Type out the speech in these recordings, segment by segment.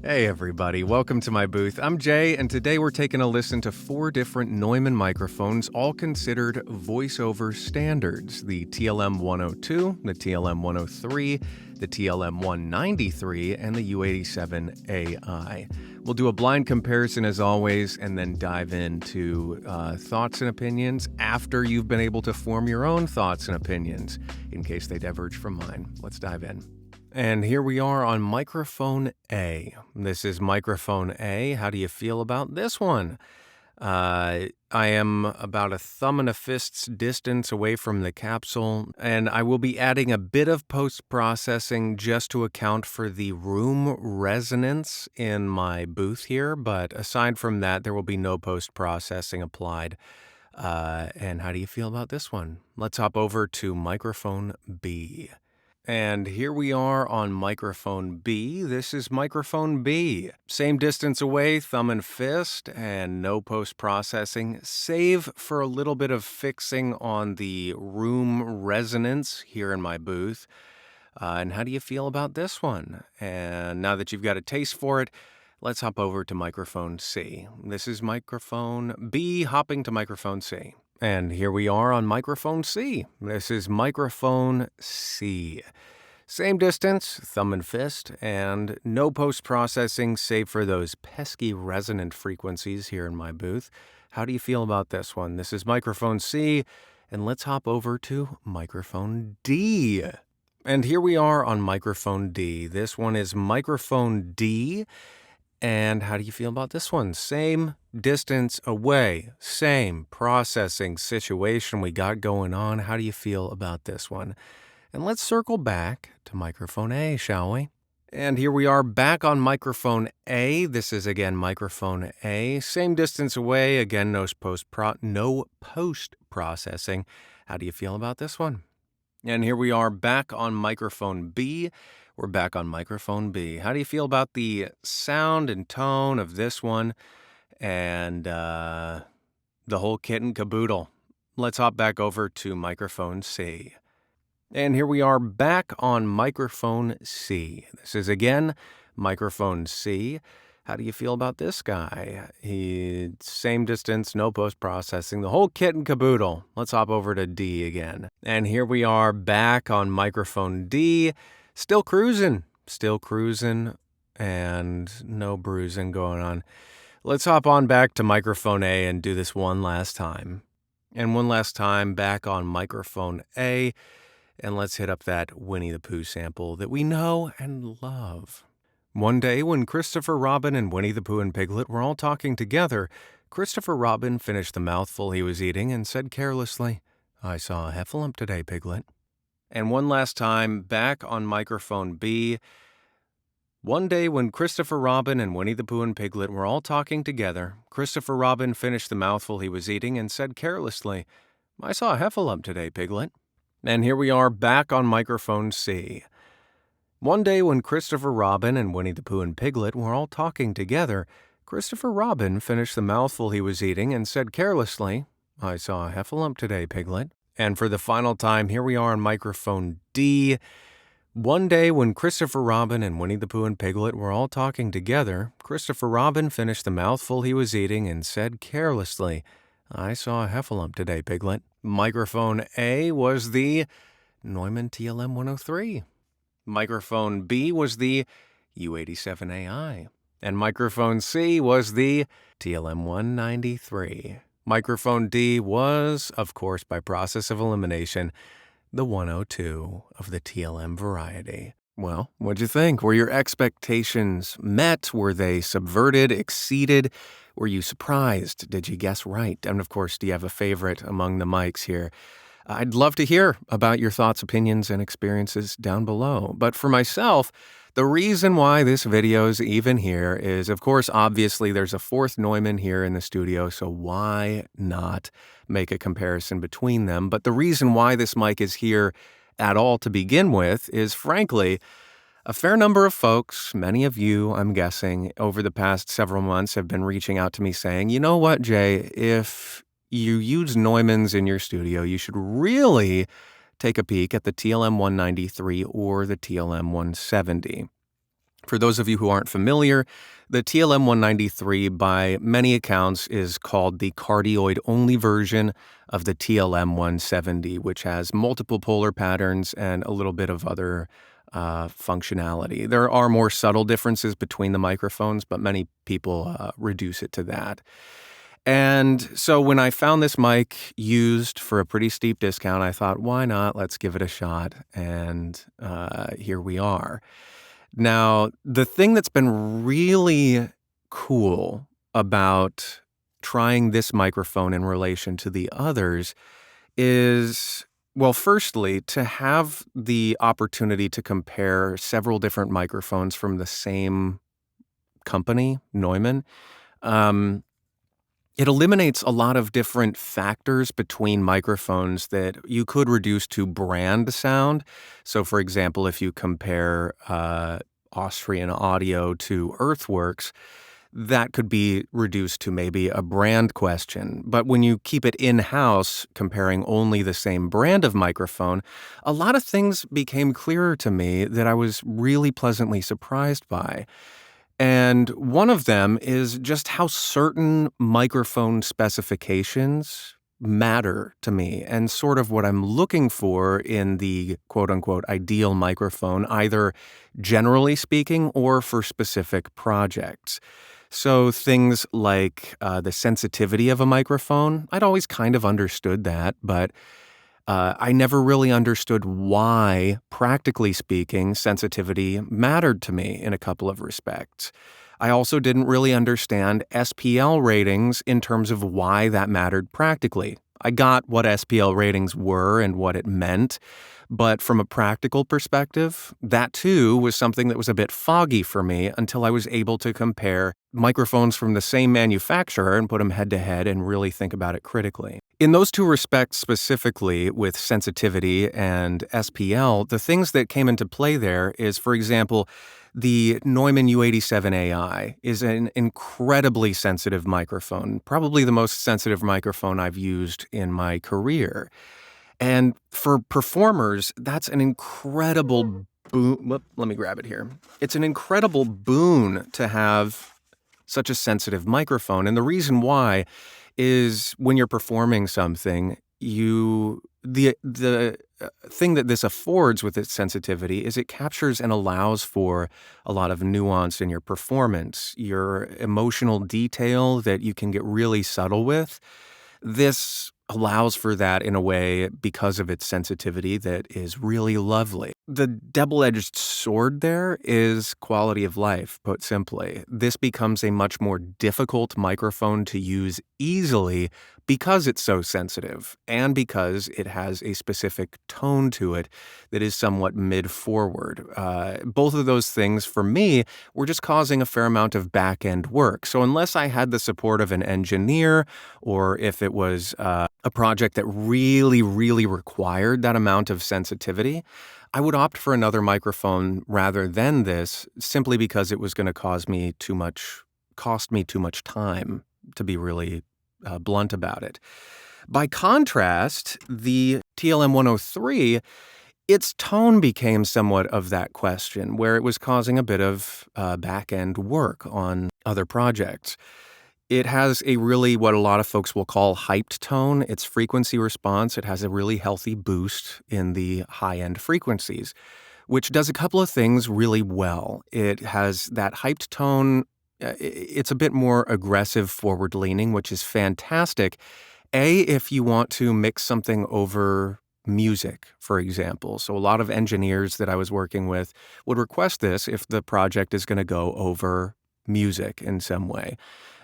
Hey everybody, welcome to my booth. I'm Jay, and today we're taking a listen to 4 different Neumann microphones, all considered voiceover standards: the TLM 102, the TLM 103, the TLM 193, and the U87 AI. We'll do a blind comparison as always, and then dive into thoughts and opinions after you've been able to form your own thoughts and opinions, in case they diverge from mine. Let's dive in. And here we are on microphone A. This is microphone A. How do you feel about this one? I am about a thumb and a fist's distance away from the capsule, and I will be adding a bit of post-processing just to account for the room resonance in my booth here, but aside from that, there will be no post-processing applied. And how do you feel about this one? Let's hop over to microphone B. And here we are on microphone B. This is microphone B. Same distance away, thumb and fist, and no post-processing, save for a little bit of fixing on the room resonance here in my booth. And how do you feel about this one? And now that you've got a taste for it, let's hop over to microphone C. This is microphone B hopping to microphone C. And here we are on microphone C. This is microphone C. Same distance, thumb and fist, and no post-processing save for those pesky resonant frequencies here in my booth. How do you feel about this one? This is microphone C, and let's hop over to microphone D. And here we are on microphone D. This one is microphone D. And how do you feel about this one? Same distance away, same processing situation we got going on. How do you feel about this one? And let's circle back to microphone A, shall we? And here we are back on microphone A. This is again microphone A. Same distance away, again no post-processing. How do you feel about this one? And here we are back on microphone B. We're back on microphone B. How do you feel about the sound and tone of this one and the whole kit and caboodle? Let's hop back over to microphone C. And here we are back on microphone C. This is again microphone C. How do you feel about this guy? Same distance, no post-processing, the whole kit and caboodle. Let's hop over to D again. And here we are back on microphone D. Still cruising, and no bruising going on. Let's hop on back to microphone A and do this one last time. And one last time back on microphone A, and let's hit up that Winnie the Pooh sample that we know and love. One day when Christopher Robin and Winnie the Pooh and Piglet were all talking together, Christopher Robin finished the mouthful he was eating and said carelessly, "I saw a heffalump today, Piglet." And one last time, back on microphone B. One day when Christopher Robin and Winnie the Pooh and Piglet were all talking together, Christopher Robin finished the mouthful he was eating and said carelessly, "I saw a heffalump today, Piglet." And here we are back on microphone C. One day when Christopher Robin and Winnie the Pooh and Piglet were all talking together, Christopher Robin finished the mouthful he was eating and said carelessly, "I saw a heffalump today, Piglet." And for the final time, here we are on microphone D. One day when Christopher Robin and Winnie the Pooh and Piglet were all talking together, Christopher Robin finished the mouthful he was eating and said carelessly, "I saw a heffalump today, Piglet." Microphone A was the Neumann TLM 103. Microphone B was the U87 AI. And microphone C was the TLM 193. Microphone D was, of course, by process of elimination, the 102 of the TLM variety. Well, what'd you think? Were your expectations met? Were they subverted, exceeded? Were you surprised? Did you guess right? And of course, do you have a favorite among the mics here? I'd love to hear about your thoughts, opinions, and experiences down below. But for myself, the reason why this video is even here is, of course, obviously there's a fourth Neumann here in the studio, so why not make a comparison between them? But the reason why this mic is here at all to begin with is, frankly, a fair number of folks, many of you, I'm guessing, over the past several months have been reaching out to me saying, "You know what, Jay, if you use Neumanns in your studio, you should really take a peek at the TLM 193 or the TLM 170. For those of you who aren't familiar, the TLM 193 by many accounts is called the cardioid-only version of the TLM 170, which has multiple polar patterns and a little bit of other functionality. There are more subtle differences between the microphones, but many people reduce it to that. And so when I found this mic used for a pretty steep discount, I thought, why not? Let's give it a shot. And here we are. Now, the thing that's been really cool about trying this microphone in relation to the others is, well, firstly, to have the opportunity to compare several different microphones from the same company, Neumann. It eliminates a lot of different factors between microphones that you could reduce to brand sound. So, for example, if you compare Austrian Audio to Earthworks, that could be reduced to maybe a brand question. But when you keep it in-house, comparing only the same brand of microphone, a lot of things became clearer to me that I was really pleasantly surprised by. And one of them is just how certain microphone specifications matter to me and sort of what I'm looking for in the quote unquote ideal microphone, either generally speaking or for specific projects. So things like the sensitivity of a microphone, I'd always kind of understood that, but I never really understood why, practically speaking, sensitivity mattered to me in a couple of respects. I also didn't really understand SPL ratings in terms of why that mattered practically. I got what SPL ratings were and what it meant, but from a practical perspective, that too was something that was a bit foggy for me until I was able to compare microphones from the same manufacturer and put them head to head and really think about it critically. In those two respects specifically, with sensitivity and SPL, the things that came into play there is, for example, the Neumann U87 AI is an incredibly sensitive microphone, probably the most sensitive microphone I've used in my career. And for performers, that's an incredible boon. Let me grab it here. It's an incredible boon to have such a sensitive microphone. And the reason why is when you're performing something, the thing that this affords with its sensitivity is it captures and allows for a lot of nuance in your performance, your emotional detail that you can get really subtle with. This allows for that in a way because of its sensitivity that is really lovely. The double-edged sword there is quality of life, put simply. This becomes a much more difficult microphone to use easily because it's so sensitive and because it has a specific tone to it that is somewhat mid-forward. Both of those things, for me, were just causing a fair amount of back-end work. So unless I had the support of an engineer, or if it was a project that really, really required that amount of sensitivity, I would opt for another microphone rather than this, simply because it was going to cost me too much time, to be really blunt about it. By contrast, the TLM 103, its tone became somewhat of that question, where it was causing a bit of back-end work on other projects. It has a really, what a lot of folks will call hyped tone. Its frequency response, it has a really healthy boost in the high-end frequencies, which does a couple of things really well. It has that hyped tone. It's a bit more aggressive, forward-leaning, which is fantastic. If you want to mix something over music, for example. So a lot of engineers that I was working with would request this if the project is going to go over music in some way.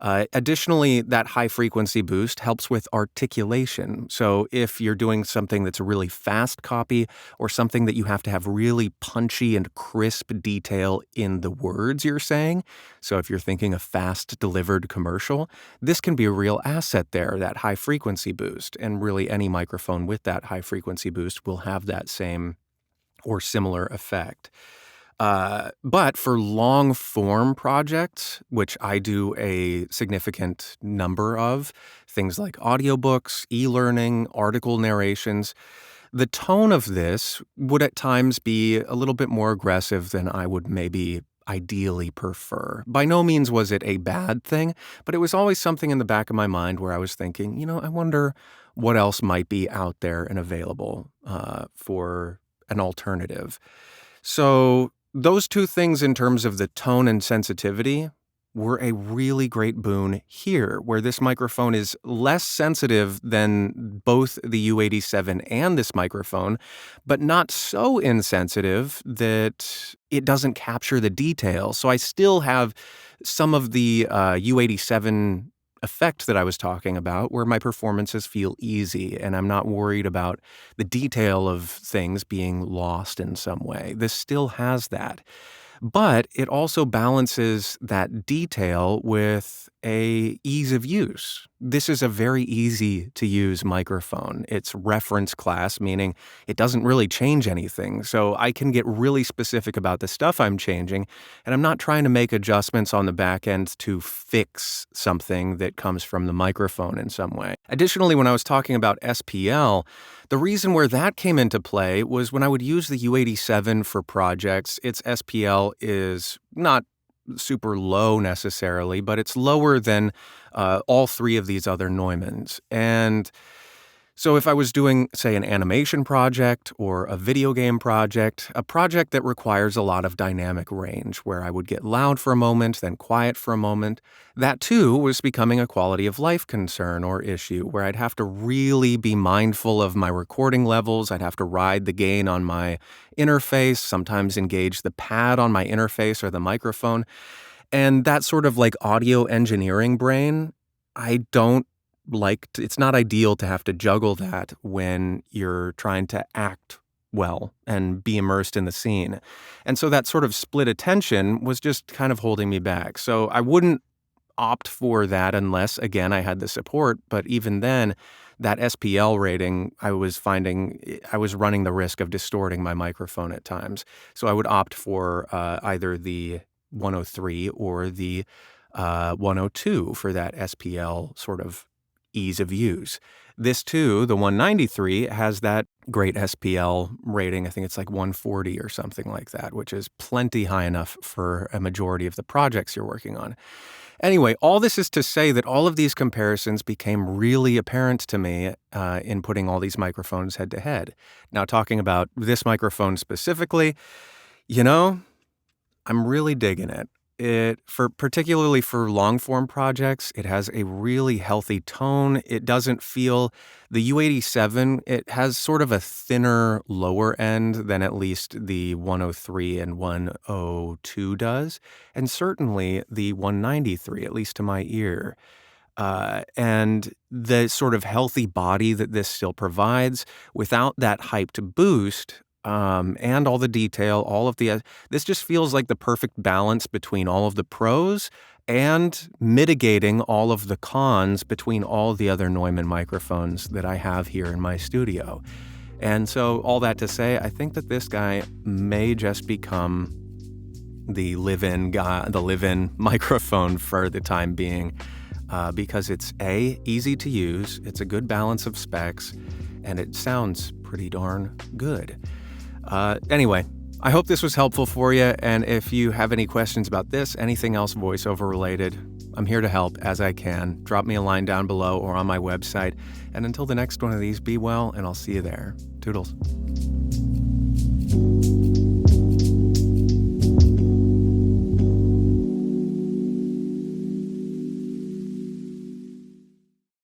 Additionally, that high frequency boost helps with articulation. So if you're doing something that's a really fast copy or something that you have to have really punchy and crisp detail in the words you're saying, so if you're thinking a fast delivered commercial, this can be a real asset there, that high frequency boost. And really any microphone with that high frequency boost will have that same or similar effect. But for long form projects, which I do a significant number of, things like audiobooks, e-learning, article narrations, the tone of this would at times be a little bit more aggressive than I would maybe ideally prefer. By no means was it a bad thing, but it was always something in the back of my mind where I was thinking, I wonder what else might be out there and available for an alternative. So those two things in terms of the tone and sensitivity were a really great boon here, where this microphone is less sensitive than both the U87 and this microphone, but not so insensitive that it doesn't capture the detail. So I still have some of the U87 effect that I was talking about, where my performances feel easy and I'm not worried about the detail of things being lost in some way. This still has that. But it also balances that detail with a ease of use. This is a very easy to use microphone. It's reference class, meaning it doesn't really change anything. So I can get really specific about the stuff I'm changing, and I'm not trying to make adjustments on the back end to fix something that comes from the microphone in some way. Additionally, when I was talking about SPL, the reason where that came into play was when I would use the U87 for projects, its SPL is not super low necessarily, but it's lower than all three of these other Neumanns. And so if I was doing, say, an animation project or a video game project, a project that requires a lot of dynamic range, where I would get loud for a moment, then quiet for a moment, that too was becoming a quality of life concern or issue, where I'd have to really be mindful of my recording levels. I'd have to ride the gain on my interface, sometimes engage the pad on my interface or the microphone. And that sort of like audio engineering brain, I don't it's not ideal to have to juggle that when you're trying to act well and be immersed in the scene. And so that sort of split attention was just kind of holding me back. So I wouldn't opt for that unless, again, I had the support. But even then, that SPL rating, I was finding I was running the risk of distorting my microphone at times. So I would opt for either the 103 or the 102 for that SPL sort of ease of use. This too, the 193, has that great SPL rating. I think it's like 140 or something like that, which is plenty high enough for a majority of the projects you're working on. Anyway, all this is to say that all of these comparisons became really apparent to me in putting all these microphones head to head. Now, talking about this microphone specifically, I'm really digging it. Particularly for long form projects, it has a really healthy tone. It doesn't feel the U87. It has sort of a thinner lower end than at least the 103 and 102 does, and certainly the 193, at least to my ear. And the sort of healthy body that this still provides without that hyped boost. And all the detail, this just feels like the perfect balance between all of the pros and mitigating all of the cons between all the other Neumann microphones that I have here in my studio. And so all that to say, I think that this guy may just become the live-in microphone for the time being, because it's easy to use, it's a good balance of specs, and it sounds pretty darn good. Anyway, I hope this was helpful for you, and if you have any questions about this, anything else voiceover related, I'm here to help as I can. Drop me a line down below or on my website, and until the next one of these, be well, and I'll see you there. Toodles.